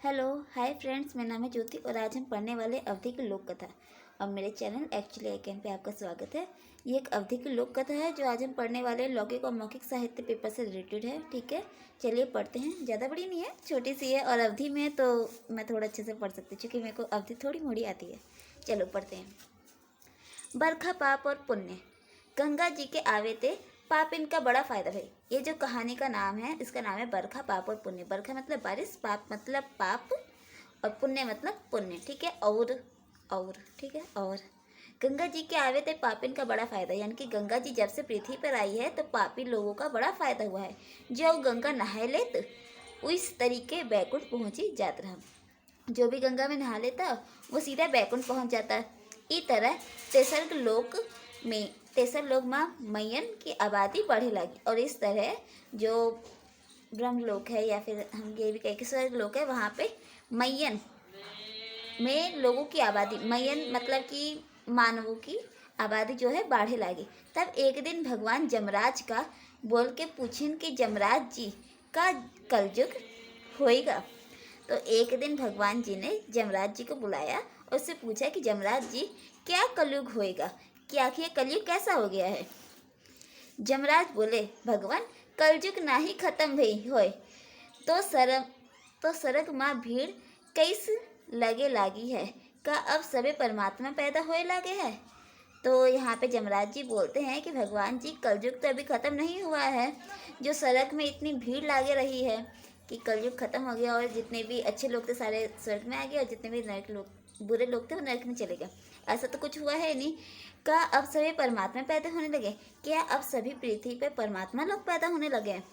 Hello hi friends, मेरा नाम है ज्योति और आज हम पढ़ने वाले अवधि की लोक कथा। और मेरे चैनल एक्चुअली आइकन पे आपका स्वागत है। ये एक अवधि की लोक कथा है जो आज हम पढ़ने वाले लौकिक और मौखिक साहित्य पेपर से रिलेटेड है। ठीक है, चलिए पढ़ते हैं। ज़्यादा बड़ी नहीं है, छोटी सी है और अवधि में तो मैं थोड़ा अच्छे से पढ़ सकती हूँ क्योंकि मेरे को अवधि थोड़ी मोड़ी आती है। चलो पढ़ते हैं। बरखा पाप और पुण्य। गंगा जी के आवे थे पाप, इनका बड़ा फायदा भाई। ये जो कहानी का नाम है, इसका नाम है बरखा पाप और पुण्य। बरखा मतलब बारिश, पाप मतलब पाप और पुण्य मतलब पुण्य। ठीक है, और ठीक है। और गंगा जी के आवे थे पाप, इनका बड़ा फायदा, यानी कि गंगा जी जब से पृथ्वी पर आई है तो पापी लोगों का बड़ा फायदा हुआ है। जो गंगा नहाए लेत उस तरीके बैकुंठ पहुंची जात रहा। जो भी गंगा में नहा लेता वो सीधा बैकुंठ पहुंच जाता। इस तरह तेसर लोक माँ मैयन की आबादी बढ़े लगी और इस तरह जो ब्रह्मलोक है या फिर हम ये भी कहें कि स्वर्ग लोक है, वहाँ पे मैयन में लोगों की आबादी, मैयन मतलब कि मानवों की आबादी जो है बढ़े लगी। तब एक दिन भगवान जमराज का बोल के पूछिन कि जमराज जी का कलयुग होएगा। तो एक दिन भगवान जी ने जमराज जी को बुलाया और उससे पूछा कि जमराज जी क्या कलयुग होएगा, कि आखिर ये कलयुग कैसा हो गया है। जमराज बोले, भगवान कलयुग ना ही खत्म भई होए तो सरग माँ भीड़ कैस लगे लागी है का अब सबे परमात्मा पैदा होए लगे है। तो यहाँ पे जमराज जी बोलते हैं कि भगवान जी कलयुग तो अभी ख़त्म नहीं हुआ है, जो सड़क में इतनी भीड़ लागे रही है कि कलयुग खत्म हो गया और जितने भी अच्छे लोग थे सारे स्वर्ग में आ गए और जितने भी नरक लोग बुरे लोग थे वो नरक में चले गए। ऐसा तो कुछ हुआ है नहीं। क्या अब सभी परमात्मा पैदा होने लगे? क्या अब सभी पृथ्वी पे परमात्मा लोग पैदा होने लगे हैं?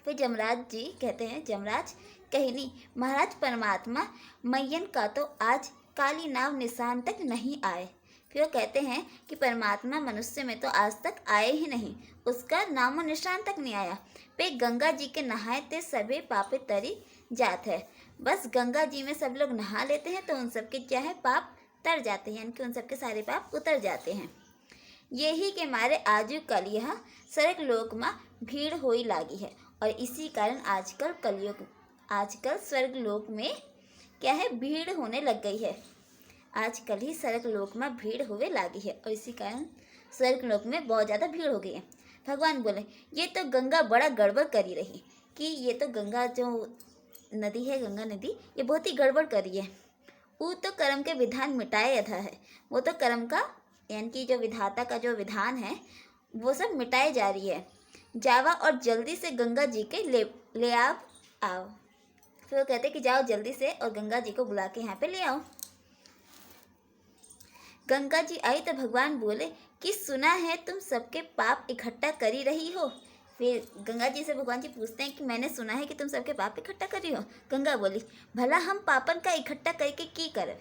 फिर जमराज जी कहते हैं, जमराज कहीं नहीं महाराज, परमात्मा मैयन का तो आज काली नाव निशान तक नहीं आए। फिर वो कहते हैं कि परमात्मा मनुष्य में तो आज तक आए ही नहीं, उसका नामो निशान तक नहीं आया। पे गंगा जी के नहाए थे सभी पापे तरी जात है। बस गंगा जी में सब लोग नहा लेते हैं तो उन सबके क्या है, पाप तर जाते हैं, यानी कि उन सबके सारे पाप उतर जाते हैं। यही के मारे आजू कल यह स्वर्ग लोक में भीड़ होई लागी है और इसी कारण आजकल स्वर्ग लोक में क्या है, भीड़ होने लग गई है। आजकल ही स्वर्ग लोक में भीड़ होवे लागी है और इसी कारण स्वर्ग लोक में बहुत ज़्यादा भीड़ हो गई है। भगवान बोले, ये तो गंगा बड़ा गड़बड़ करी रही, कि ये तो गंगा जो नदी है, गंगा नदी, ये बहुत ही गड़बड़ करी है। वो तो कर्म के विधान मिटाए यथा है, वो तो कर्म का यानी कि जो विधाता का जो विधान है वो सब मिटाए जा रही है। जावा और जल्दी से गंगा जी के ले आओ। फिर वो कहते कि जाओ जल्दी से और गंगा जी को बुला के यहाँ पे ले आओ। गंगा जी आई तो भगवान बोले कि सुना है तुम सबके पाप इकट्ठा करी रही हो। फिर गंगा जी से भगवान जी पूछते हैं कि मैंने सुना है कि तुम सबके पाप इकट्ठा करी हो। गंगा बोली, भला हम पापन का इकट्ठा करके की करे।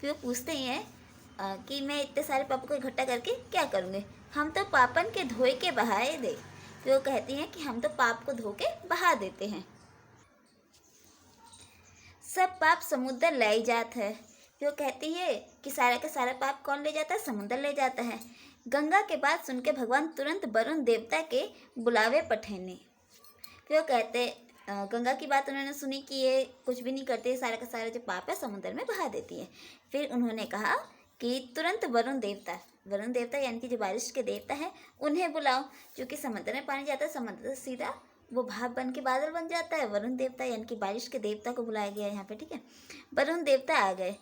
फिर वो पूछते हैं कि मैं इतने सारे पापों को इकट्ठा करके क्या करूँगे, हम तो पापन के धोए के बहाए दे। फिर वो कहती हैं कि हम तो पाप को धो के बहा देते हैं। सब पाप समुद्र ले जाता है। फिर वो कहती है कि सारा का सारा पाप कौन ले जाता है, समुद्र ले जाता है। गंगा के बात सुन के भगवान तुरंत वरुण देवता के बुलावे पठेने। फिर वो कहते गंगा की बात उन्होंने सुनी कि ये कुछ भी नहीं करते, सारा का सारा जो पाप है समुद्र में बहा देती है। फिर उन्होंने कहा कि तुरंत वरुण देवता यानी कि जो बारिश के देवता है उन्हें बुलाओ, क्योंकि समुद्र में पानी जाता है, समुद्र से सीधा वो भाप बन के बादल बन जाता है। वरुण देवता यानी कि बारिश के देवता को बुलाया गया यहाँ पे। ठीक है, वरुण देवता आ गए।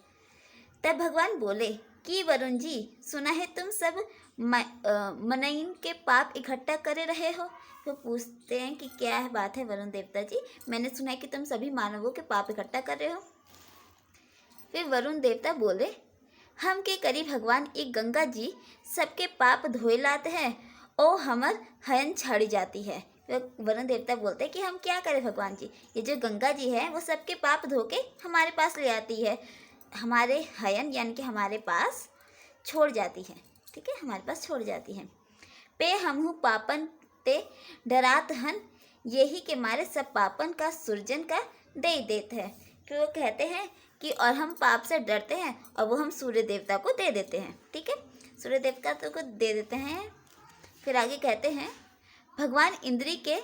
तब भगवान बोले कि वरुण जी, सुना है तुम सब मनइन के पाप इकट्ठा करे रहे हो। तो पूछते हैं कि क्या है बात है वरुण देवता जी, मैंने सुना है कि तुम सभी मानवों के पाप इकट्ठा कर रहे हो। फिर वरुण देवता बोले, हम के करी भगवान, एक गंगा जी सबके पाप धोए लाते हैं और हमर हयन छाड़ी जाती है। तो वरुण देवता बोलते हैं कि हम क्या करें भगवान जी, ये जो गंगा जी है वो सबके पाप धो के हमारे पास ले आती है, हमारे हयन यानी कि हमारे पास छोड़ जाती है। ठीक है, हमारे पास छोड़ जाती है। पे हमहू पापन ते डरात हन, यही के मारे सब पापन का सुरजन का दे देते हैं। फिर वो कहते हैं कि और हम पाप से डरते हैं और वो हम सूर्य देवता को दे देते हैं। ठीक है, सूर्य देवता को दे देते हैं। फिर आगे कहते हैं, भगवान इंद्री के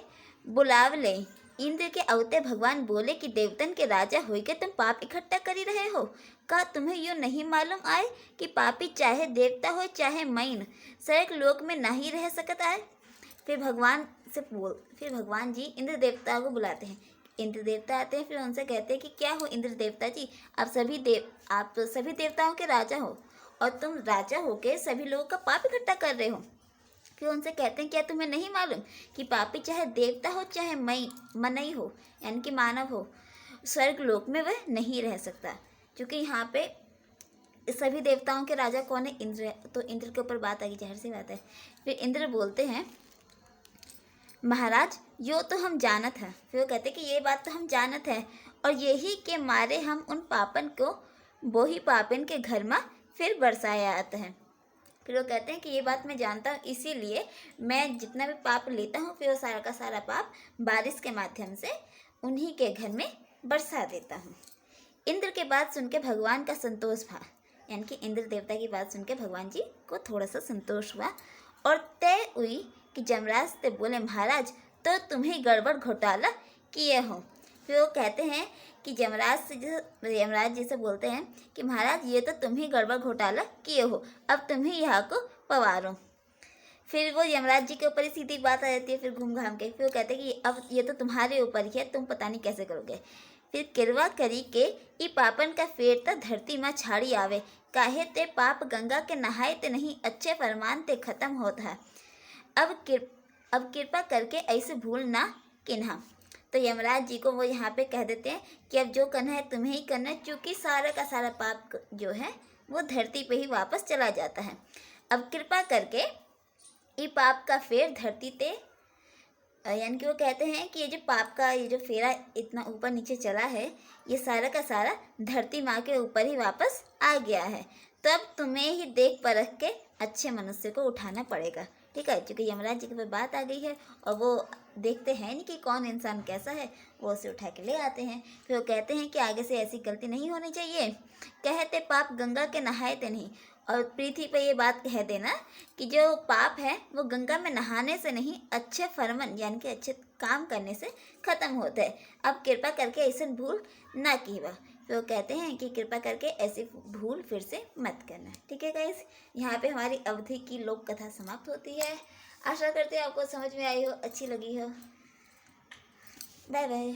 बुलाव ले इंद्र के अवते भगवान बोले कि देवतन के राजा होके तुम पाप इकट्ठा कर ही रहे हो। का तुम्हें यो नहीं मालूम आए कि पापी चाहे देवता हो चाहे मैन स्वर्ग लोक में नहीं रह सकता है। फिर भगवान जी इंद्र देवता को बुलाते हैं। इंद्र देवता आते हैं, फिर उनसे कहते हैं कि क्या हो इंद्र देवता जी, आप सभी देवताओं के राजा हो और तुम राजा होके सभी लोगों का पाप इकट्ठा कर रहे हो। फिर उनसे कहते हैं क्या तुम्हें नहीं मालूम कि पापी चाहे देवता हो चाहे मनई हो यानी कि मानव हो, स्वर्ग लोक में वह नहीं रह सकता। क्योंकि यहाँ पे सभी देवताओं के राजा कौन है? इंद्र है। तो इंद्र के ऊपर बात आ गई, जाहिर सी बात है। फिर इंद्र बोलते हैं महाराज यो तो हम जानत है। फिर वो कहते हैं कि ये बात तो हम जानत है और यही के मारे हम उन पापन को वो ही पापन के घर में फिर बरसाया आता है। फिर वो कहते हैं कि ये बात मैं जानता हूँ, इसीलिए मैं जितना भी पाप लेता हूँ फिर वो सारा का सारा पाप बारिश के माध्यम से उन्हीं के घर में बरसा देता हूँ। इंद्र के बात सुन के भगवान का संतोष भा, यानी कि इंद्र देवता की बात सुन के भगवान जी को थोड़ा सा संतोष हुआ और तय हुई कि जमराज से बोले महाराज तो तुम्हें गड़बड़ घोटाला किए हो। फिर वो कहते हैं कि यमराज जी से बोलते हैं कि महाराज ये तो तुम ही गड़बड़ घोटाला किए हो, अब तुम ही यहाँ को पवारो। फिर वो यमराज जी के ऊपर ही सीधी बात आ जाती है, फिर घूम घाम के। फिर वो कहते हैं कि अब ये तो तुम्हारे ऊपर ही है, तुम पता नहीं कैसे करोगे। फिर किरवा करी के ई पापन का फेर त धरती में छाड़ी आवे, काहे ते पाप गंगा के नहाए ते नहीं, अच्छे फरमान ते खत्म होता है। अब कृपा करके ऐसे भूल ना किन्हा। तो यमराज जी को वो यहाँ पे कह देते हैं कि अब जो करना है तुम्हें ही करना है, क्योंकि सारा का सारा पाप जो है वो धरती पे ही वापस चला जाता है। अब कृपा करके ये पाप का फेर धरती ते, यानी कि वो कहते हैं कि ये जो पाप का ये जो फेरा इतना ऊपर नीचे चला है ये सारा का सारा धरती माँ के ऊपर ही वापस आ गया है। तब तुम्हें ही देख परख के अच्छे मनुष्य को उठाना पड़ेगा, ठीक है। क्योंकि यमराज जी के ऊपर बात आ गई है और वो देखते हैं नहीं कि कौन इंसान कैसा है, वो उसे उठा के ले आते हैं। फिर वो कहते हैं कि आगे से ऐसी गलती नहीं होनी चाहिए, कहते पाप गंगा के नहाए ते नहीं। और पृथ्वी पे ये बात कह देना कि जो पाप है वो गंगा में नहाने से नहीं, अच्छे फरमान यानी कि अच्छे काम करने से ख़त्म होता है। अब कृपा करके ऐसे भूल ना कीवा। तो कहते हैं कि कृपा करके ऐसी भूल फिर से मत करना, ठीक है गाइस। यहाँ पे हमारी अवधि की लोक कथा समाप्त होती है। आशा करते हैं आपको समझ में आई हो, अच्छी लगी हो। Bye bye.